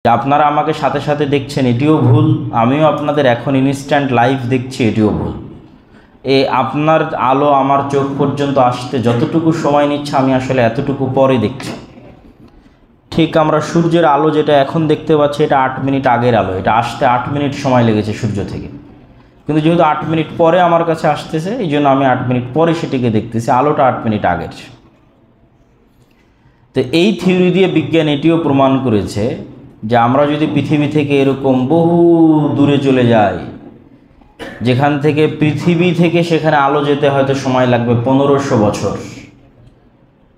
আপনারা আমাকে সাথে সাথে দেখছেন এটিও ভুল, আমিও আপনাদের এখন ইনস্ট্যান্ট লাইভ দেখছি এটিও ভুল। আপনার আলো আমার চোখ পর্যন্ত আসতে যতটুকু সময় নিচ্ছে আমি আসলে এতটুকু পরে দেখছি। ঠিক আমরা সূর্যের আলো যেটা এখন দেখতে পাচ্ছি এটা 8 মিনিট আগের আলো, এটা আসতে 8 মিনিট সময় লেগেছে সূর্য থেকে, কিন্তু যেহেতু 8 মিনিট পরে আমার কাছে আসতেছে এই জন্য আমি 8 মিনিট পরে সেটিকে দেখতেছি, আলোটা 8 মিনিট আগের। তো এই থিওরি দিয়ে বিজ্ঞান এটিও প্রমাণ করেছে যে আমরা যদি পৃথিবী থেকে এরকম বহু দূরে চলে যাই, যেখান থেকে পৃথিবী থেকে সেখানে আলো যেতে হয়তো সময় লাগবে 1500 বছর,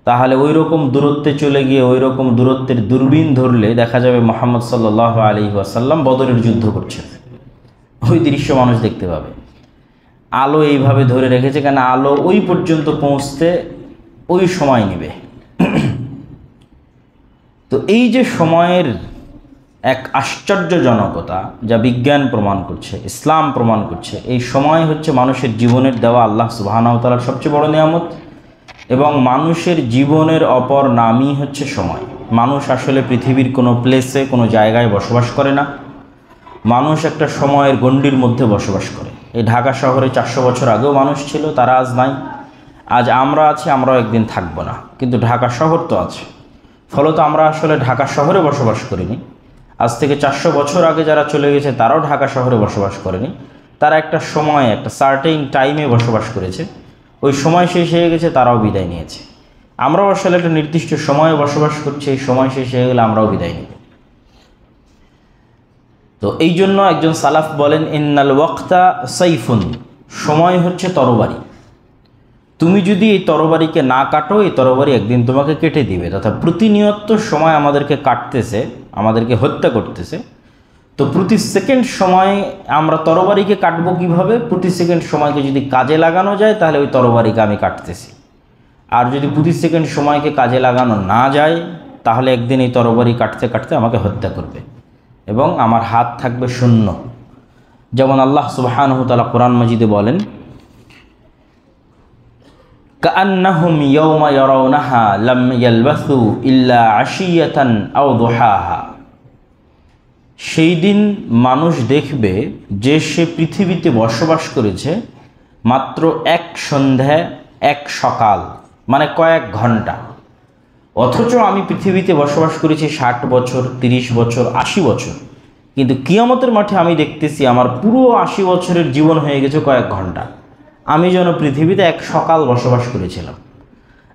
তাহলে ওই রকম দূরত্বে চলে গিয়ে ওই রকম দূরত্বের দূরবীন ধরলে দেখা যাবে মুহাম্মদ সাল্লাল্লাহু আলাইহি ওয়াসাল্লাম বদরের যুদ্ধ করছেন। ওই দৃশ্য মানুষ দেখতে পাবে। আলো এইভাবে ধরে রেখেছে কেন আলো ওই পর্যন্ত পৌঁছতে ওই সময় নেবে। তো এই যে সময়ের এক আশ্চর্যজনকতা যা বিজ্ঞান প্রমাণ করছে, ইসলাম প্রমাণ করছে, এই সময় হচ্ছে মানুষের জীবনের দেওয়া আল্লাহ সুবহানাহু ওয়া তাআলার সবচেয়ে বড় নিয়ামত, এবং মানুষের জীবনের অপর নামই হচ্ছে সময়। মানুষ আসলে পৃথিবীর কোনো প্লেসে কোনো জায়গায় বসবাস করে না, মানুষ একটা সময়ের গণ্ডির মধ্যে বসবাস করে। এই ঢাকা শহরে 400 বছর আগেও মানুষ ছিল, তারা আজ নাই। আজ আমরা আছি, আমরাও একদিন থাকবো না, কিন্তু ঢাকা শহর তো আছে। ফলত আমরা আসলে ঢাকা শহরে বসবাস করিনি। আজ থেকে 400 বছর আগে যারা চলে গেছে তারাও ঢাকা শহরে বসবাস করেনি, তারা একটা সময় একটা সার্টেইন টাইমে বসবাস করেছে। ওই সময় শেষ হয়ে গেছে, তারাও বিদায় নিয়েছে। আমরাও আসলে একটা নির্দিষ্ট সময়ে বসবাস করছি, এই সময় শেষ হয়ে গেলে আমরাও বিদায় নিব। তো এই জন্য একজন সালাফ বলেন ইন্নাল ওয়াক্তা সাইফুন, সময় হচ্ছে তরবারি। তুমি যদি এই তরবারিকে না কাটো, এই তরবারি একদিন তোমাকে কেটে দিবে। তথা প্রতিনিয়ত সময় আমাদেরকে কাটতেছে, আমাদেরকে হত্যা করতেছে। তো প্রতি সেকেন্ড সময় আমরা তরবারিকে কাটবো কিভাবে? প্রতি সেকেন্ড সময়কে যদি কাজে লাগানো যায় তাহলে ওই তরবারিকে আমি কাটতেছি। আর যদি প্রতি সেকেন্ড সময়কে কাজে লাগানো না যায় তাহলে একদিন এই তরবারি কাটতে কাটতে আমাকে হত্যা করবে এবং আমার হাত থাকবে শূন্য। যেমন আল্লাহ সুবহানাহু ওয়া তাআলা কোরআন মাজিদে বলেন কাআন্নাহুম ইয়াওমা ইয়ারাউনাহা লাম ইয়ালবাসু ইল্লা আশিয়াতান আও দুহাহা। সেই দিন মানুষ দেখবে যে সে পৃথিবীতে বসবাস করেছে মাত্র এক সন্ধ্যা এক সকাল, মানে কয়েক ঘন্টা। অথচ আমি পৃথিবীতে বসবাস করেছি 60 বছর, 30 বছর, 80 বছর, কিন্তু কিয়ামতের মাঠে আমি দেখতেছি আমার পুরো 80 বছরের জীবন হয়ে গেছে কয়েক ঘন্টা। আমি যেন পৃথিবীতে এক সকাল বসবাস করেছিলাম,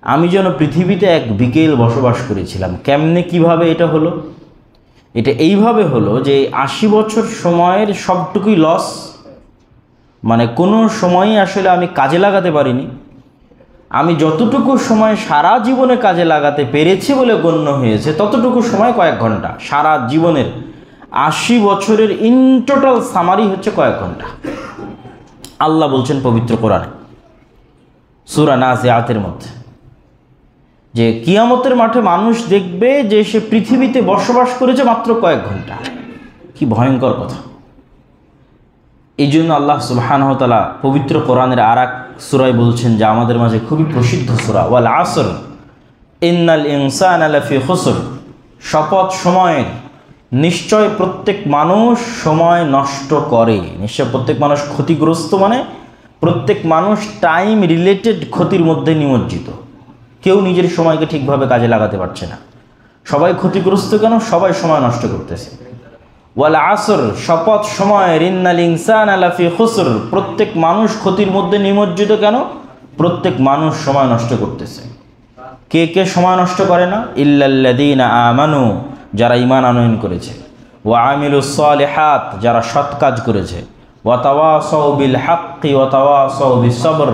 আমি যেন পৃথিবীতে এক বিকেল বসবাস করেছিলাম। কেমনে কিভাবে এটা হলো? এটা এইভাবে হলো যে 80 বছর সময়ের সবটুকুই লস, মানে কোনো সময়ই আসলে আমি কাজে লাগাতে পারিনি। আমি যতটুকু সময় সারা জীবনে কাজে লাগাতে পেরেছি বলে গণ্য হয়েছে ততটুকু সময় কয়েক ঘন্টা। সারা জীবনের 80 বছরের ইন টোটাল সামারি হচ্ছে কয়েক ঘন্টা। আল্লাহ বলছেন পবিত্র কোরআনে সূরা নাজিআতের মধ্যে যে কিয়ামতের মাঠে মানুষ দেখবে যে সে পৃথিবীতে বসবাস করেছে মাত্র কয়েক ঘন্টা। কি ভয়ঙ্কর কথা! এই জন্য আল্লাহ সুবহানাহু ওয়া তাআলা পবিত্র কোরআনের আরেক সূরায় বলছেন, যা আমাদের মাঝে খুবই প্রসিদ্ধ সূরা, ওয়াল আসর ইন্নাল ইনসানা লাফি খুসর। শপথ সময়ের, নিশ্চয় প্রত্যেক মানুষ সময় নষ্ট করে। নিশ্চয় প্রত্যেক মানুষ ক্ষতিগ্রস্ত, মানে প্রত্যেক মানুষ টাইম রিলেটেড ক্ষতির মধ্যে নিমজ্জিত। কেউ নিজের সময়কে ঠিকভাবে কাজে লাগাতে পারছে না। সবাই ক্ষতিগ্রস্ত কেন? সবাই সময় নষ্ট করতেছে। ওয়াল আসর, শপথ সময়ের, ইন্নাল ইনসানা লাফি খুসর, প্রত্যেক মানুষ ক্ষতির মধ্যে নিমজ্জিত কেন? প্রত্যেক মানুষ সময় নষ্ট করতেছে। কে কে সময় নষ্ট করে না? ইল্লাল্লাযীনা আমানু, যারা ঈমান আনয়ন করেছে, ওয়া আমিলুস সালিহাত, যারা সৎ কাজ করেছে, ওয়া তাওয়াসাউ বিল হাক্কি ওয়া তাওয়াসাউ বিস সবর,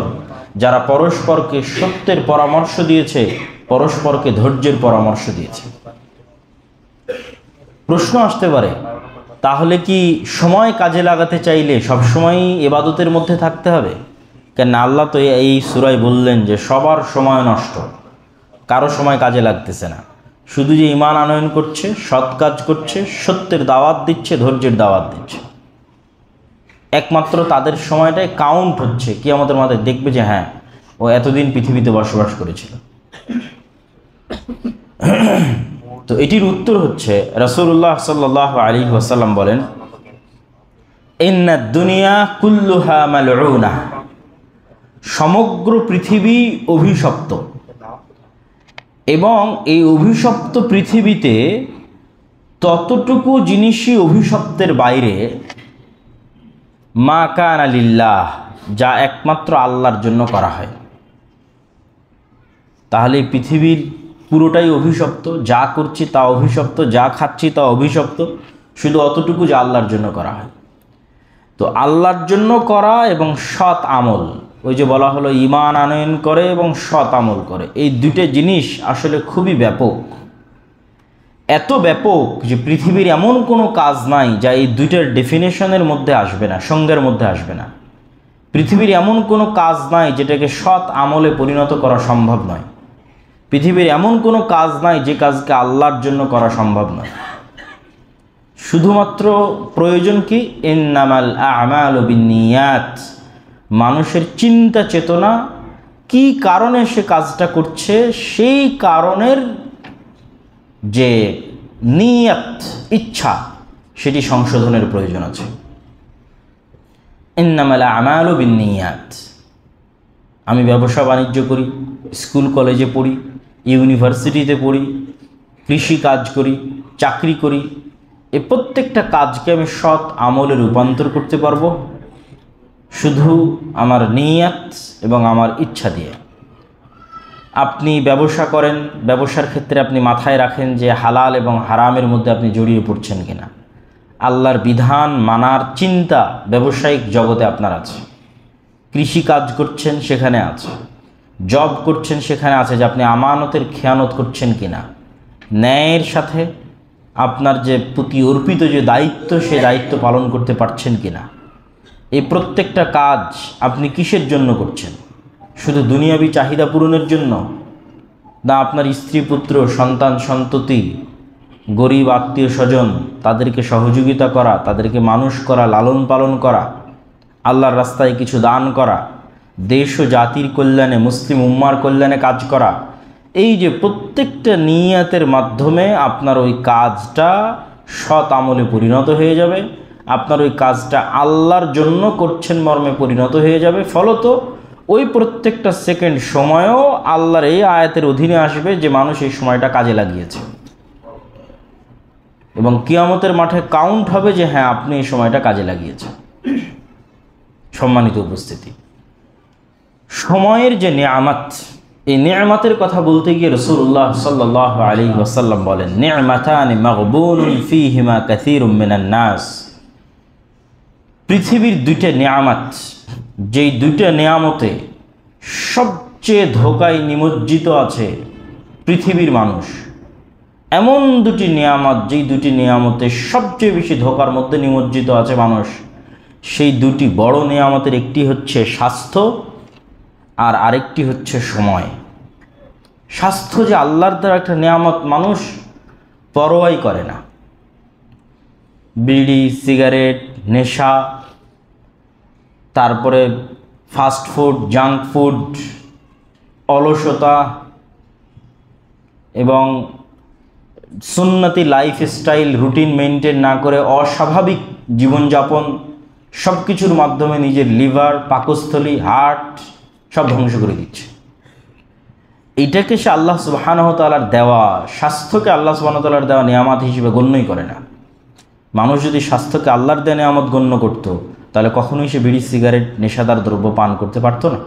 যারা পরস্পরকে সত্যের পরামর্শ দিয়েছে, পরস্পরকে ধৈর্যের পরামর্শ দিয়েছে। প্রশ্ন আসতে পারে, তাহলে কি সময় কাজে লাগাতে চাইলে সবসময়ই ইবাদতের মধ্যে থাকতে হবে? কেন আল্লাহ তো এই সূরায় বললেন যে সবার সময় নষ্ট, কারো সময় কাজে লাগতেছে না। শুধু যে ঈমান আনয়ন করছে, সৎ কাজ করছে, সত্যের দাওয়াত দিচ্ছে, ধৈর্যের দাওয়াত দিচ্ছে, একমাত্র তাদের সময়টাই কাউন্ট হচ্ছে। কিয়ামতের মাঠে দেখবে যে হ্যাঁ, ও এতদিন পৃথিবীতে বসবাস করেছিল। তো এটির উত্তর হচ্ছে রাসূলুল্লাহ সাল্লাল্লাহু আলাইহি ওয়াসাল্লাম বলেন, ইন্নাদ দুনিয়া কুল্লুহা মালউনা, সমগ্র পৃথিবী অভিশপ্ত, এবং এই অভিশপ্ত পৃথিবীতে ততটুকু জিনিসই অভিশপ্তের বাইরে মা কানা লিল্লাহ, যা একমাত্র আল্লাহর জন্য করা হয়। তাহলে এই পৃথিবীর পুরোটাই অভিশপ্ত, যা করছি তা অভিশপ্ত, যা খাচ্ছি তা অভিশপ্ত, শুধু অতটুকু যা আল্লাহর জন্য করা হয়। তো আল্লাহর জন্য করা এবং সৎ আমল, ওই যে বলা হলো ঈমান আনয়ন করে এবং সৎ আমল করে, এই দুইটা জিনিস আসলে খুবই ব্যাপক। এত ব্যাপক যে পৃথিবীর এমন কোনো কাজ নাই যা এই দুইটার ডেফিনেশনের মধ্যে আসবে না, সংজ্ঞার মধ্যে আসবে না। পৃথিবীর এমন কোনো কাজ নাই যেটাকে সৎ আমলে পরিণত করা সম্ভব নয়। পৃথিবীর এমন কোনো কাজ নাই যে কাজকে আল্লাহর জন্য করা সম্ভব নয়। শুধুমাত্র প্রয়োজন কি, ইন্নামাল আ'মালু বিন্নিয়াত, মানুষের চিন্তা চেতনা কি কারণে সে কাজটা করছে, সেই কারণের যে নিয়ত, ইচ্ছা, সেটি সংশোধনের প্রয়োজন আছে। ইন্নামাল আ'মালু বিন্নিয়াত। আমি ব্যবসা বাণিজ্য করি, স্কুল কলেজে পড়ি, ইউনিভার্সিটিতে পড়ি, কৃষি কাজ করি, চাকরি করি, এই প্রত্যেকটা কাজকে আমি সৎ আমলে রূপান্তর করতে পারবো শুধু আমার নিয়ত এবং আমার ইচ্ছা দিয়ে। আপনি ব্যবসা করেন, ব্যবসার ক্ষেত্রে আপনি মাথায় রাখেন যে হালাল এবং হারামের মধ্যে আপনি জড়িয়ে পড়ছেন কিনা। আল্লাহর বিধান মানার চিন্তা ব্যবসায়িক জগতে আপনার আছে। কৃষি কাজ করছেন, সেখানে আছে। জব করছেন, সেখানে আছে যে আপনি আমানতের খেয়ানত করছেন কিনা। ন্যায়ের সাথে আপনার যে প্রতি অর্পিত যে দায়িত্ব, সেই দায়িত্ব পালন করতে পারছেন কিনা। এই প্রত্যেকটা কাজ আপনি কিসের জন্য করছেন? শুধু দুনিয়াবী চাহিদা পূরণের জন্য, না আপনার স্ত্রী পুত্র সন্তান সন্ততি, গরিব আত্মীয় স্বজন, তাদেরকে সহযোগিতা করা, তাদেরকে মানুষ করা, লালন পালন করা, আল্লাহর রাস্তায় কিছু দান করা, দেশ ও জাতির কল্যাণে, মুসলিম উম্মার কল্যাণে কাজ করা, এই যে প্রত্যেকটা নিয়াতের মাধ্যমে আপনার ওই কাজটা সৎ আমলে পরিণত হয়ে যাবে, আপনার ওই কাজটা আল্লাহর জন্য করছেন মর্মে পরিণত হয়ে যাবে। ফলত ওই প্রত্যেকটা সেকেন্ড সময়ও আল্লাহর এই আয়াতের অধীনে আসবে যে মানুষ এই সময়টা কাজে লাগিয়েছে, এবং কিয়ামতের মাঠে কাউন্ট হবে যে হ্যাঁ আপনি এই সময়টা কাজে লাগিয়েছেন। সম্মানিত উপস্থিতি, সময়ের যে নিয়ামত, এই নিয়ামতের কথা বলতে গিয়ে রাসূলুল্লাহ সাল্লাল্লাহু আলাইহি ওয়াসাল্লাম বলেন, নি'মাতানি মাগবুনুন ফীহিমা কাসীরুম মিনান নাস। পৃথিবীর দুইটা নিয়ামত, যেই দুইটা নিয়ামতে সবচেয়ে ধোঁকায় নিমজ্জিত আছে পৃথিবীর মানুষ, এমন দুটি নিয়ামত যেই দুটি নিয়ামতে সবচেয়ে বেশি ধোঁকার মধ্যে নিমজ্জিত আছে মানুষ, সেই দুটি বড় নিয়ামতের একটি হচ্ছে স্বাস্থ্য আর আরেকটি হচ্ছে সময়। স্বাস্থ্য যে আল্লাহর দ্বারা একটা নিয়ামত, মানুষ পরোয়াই করে না। বিড়ি, সিগারেট, নেশা, তারপরে ফাস্ট ফুড, জাঙ্ক ফুড, অলসতা এবং সুন্নতি লাইফস্টাইল রুটিন মেনটেন না করে অস্বাভাবিক জীবনযাপন, সব কিছুর মাধ্যমে নিজের লিভার, পাকস্থলী, হার্ট সব ধ্বংস করে দিচ্ছে। এইটাকে সে আল্লাহ সুবহানাহু ওয়া তাআলার দেওয়া, স্বাস্থ্যকে আল্লাহ সুবহানাহু ওয়া তাআলার দেওয়া নিয়ামত হিসেবে গণ্যই করে না। মানুষ যদি স্বাস্থ্যকে আল্লাহর দেওয়া নিয়ামত গণ্য করত, তাহলে কখনোই সে বিড়ি, সিগারেট, নেশাদার দ্রব্য পান করতে পারতো না।